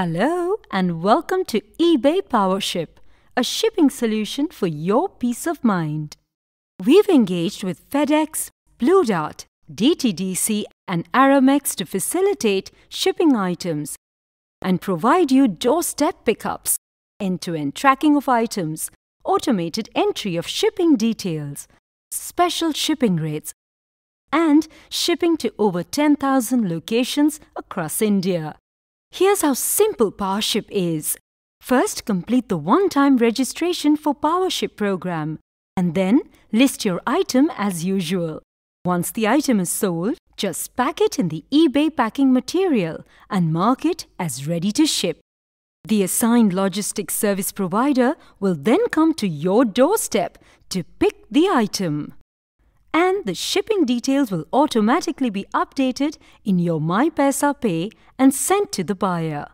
Hello and welcome to eBay PowerShip, a shipping solution for your peace of mind. We've engaged with FedEx, Blue Dart, DTDC and Aramex to facilitate shipping items and provide you doorstep pickups, end-to-end tracking of items, automated entry of shipping details, special shipping rates, and shipping to over 10,000 locations across India. Here's how simple PowerShip is. First, complete the one-time registration for PowerShip program and then list your item as usual. Once the item is sold, just pack it in the eBay packing material and mark it as ready to ship. The assigned logistics service provider will then come to your doorstep to pick the item. And the shipping details will automatically be updated in your MyPaisaPay and sent to the buyer,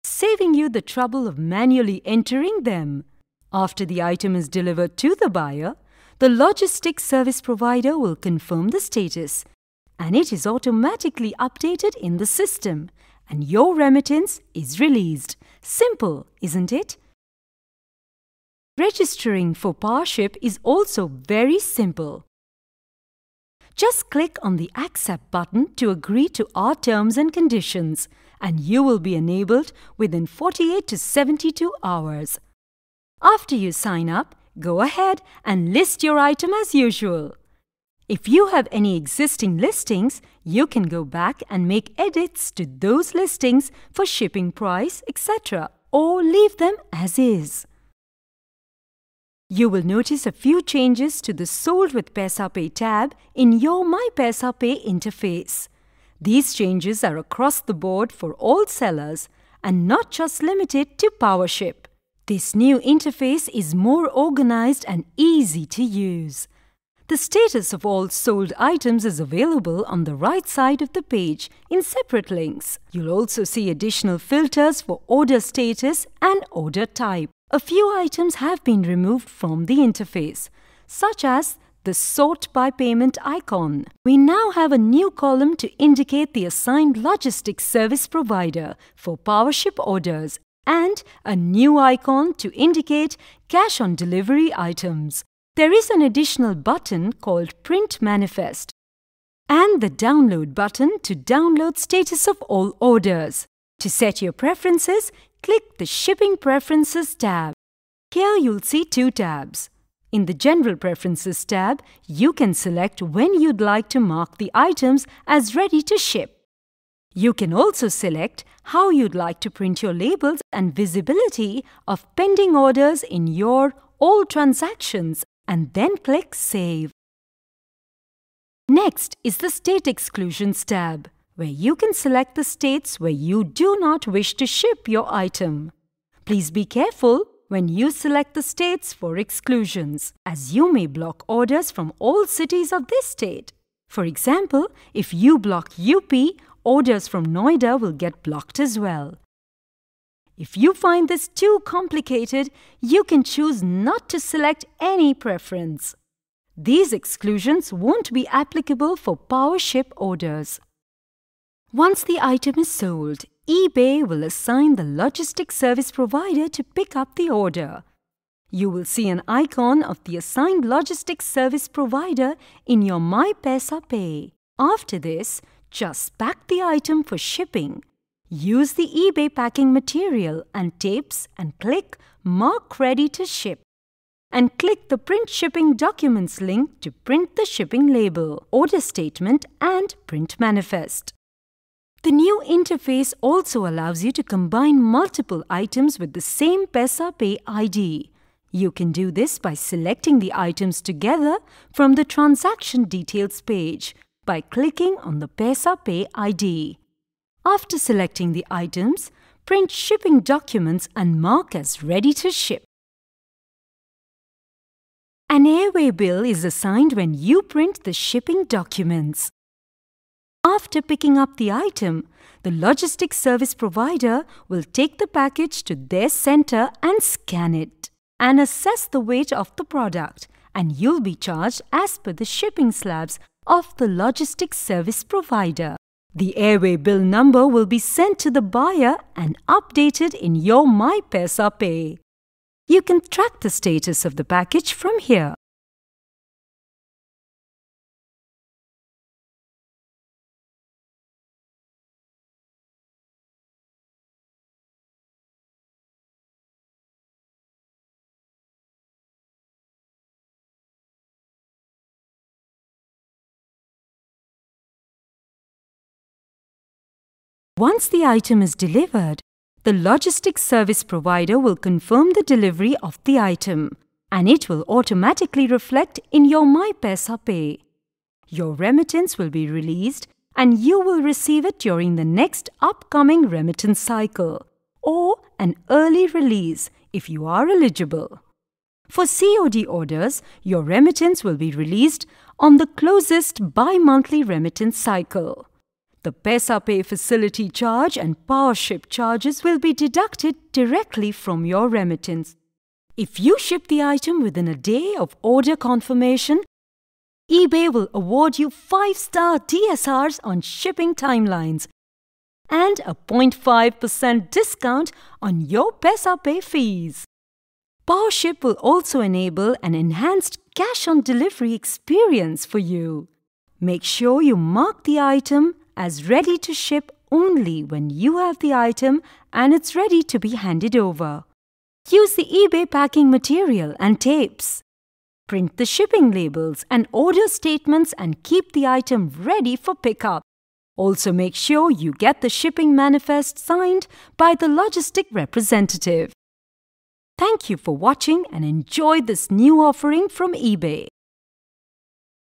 saving you the trouble of manually entering them. After the item is delivered to the buyer, the logistics service provider will confirm the status, and it is automatically updated in the system, and your remittance is released. Simple, isn't it? Registering for PowerShip is also very simple. Just click on the Accept button to agree to our terms and conditions, and you will be enabled within 48 to 72 hours. After you sign up, go ahead and list your item as usual. If you have any existing listings, you can go back and make edits to those listings for shipping price, etc., or leave them as is. You will notice a few changes to the Sold with PaisaPay tab in your MyPaisaPay interface. These changes are across the board for all sellers and not just limited to PowerShip. This new interface is more organized and easy to use. The status of all sold items is available on the right side of the page in separate links. You'll also see additional filters for order status and order type. A few items have been removed from the interface, such as the Sort by Payment icon. We now have a new column to indicate the assigned logistics service provider for PowerShip orders and a new icon to indicate cash on delivery items. There is an additional button called Print Manifest and the Download button to download status of all orders. To set your preferences, click the Shipping Preferences tab. Here you'll see two tabs. In the General Preferences tab, you can select when you'd like to mark the items as ready to ship. You can also select how you'd like to print your labels and visibility of pending orders in your All Transactions and then click Save. Next is the State Exclusions tab, where you can select the states where you do not wish to ship your item. Please be careful when you select the states for exclusions, as you may block orders from all cities of this state. For example, if you block UP, orders from Noida will get blocked as well. If you find this too complicated, you can choose not to select any preference. These exclusions won't be applicable for PowerShip orders. Once the item is sold, eBay will assign the logistics service provider to pick up the order. You will see an icon of the assigned logistics service provider in your MyPaisaPay. After this, just pack the item for shipping. Use the eBay packing material and tapes and click Mark Ready to Ship. And click the Print Shipping Documents link to print the shipping label, order statement and print manifest. The new interface also allows you to combine multiple items with the same PaisaPay ID. You can do this by selecting the items together from the Transaction Details page by clicking on the PaisaPay ID. After selecting the items, print shipping documents and mark as ready to ship. An airway bill is assigned when you print the shipping documents. After picking up the item, the logistics service provider will take the package to their center and scan it and assess the weight of the product, and you'll be charged as per the shipping slabs of the logistics service provider. The airway bill number will be sent to the buyer and updated in your MyPaisa Pay. You can track the status of the package from here. Once the item is delivered, the logistics service provider will confirm the delivery of the item, and it will automatically reflect in your MyPaisa Pay. Your remittance will be released and you will receive it during the next upcoming remittance cycle, or an early release if you are eligible. For COD orders, your remittance will be released on the closest bi-monthly remittance cycle. The PaisaPay facility charge and PowerShip charges will be deducted directly from your remittance. If you ship the item within a day of order confirmation, eBay will award you 5-star DSRs on shipping timelines and a 0.5% discount on your PaisaPay fees. PowerShip will also enable an enhanced cash-on-delivery experience for you. Make sure you mark the item as ready to ship only when you have the item and it's ready to be handed over. Use the eBay packing material and tapes. Print the shipping labels and order statements and keep the item ready for pickup. Also make sure you get the shipping manifest signed by the logistic representative. Thank you for watching and enjoy this new offering from eBay.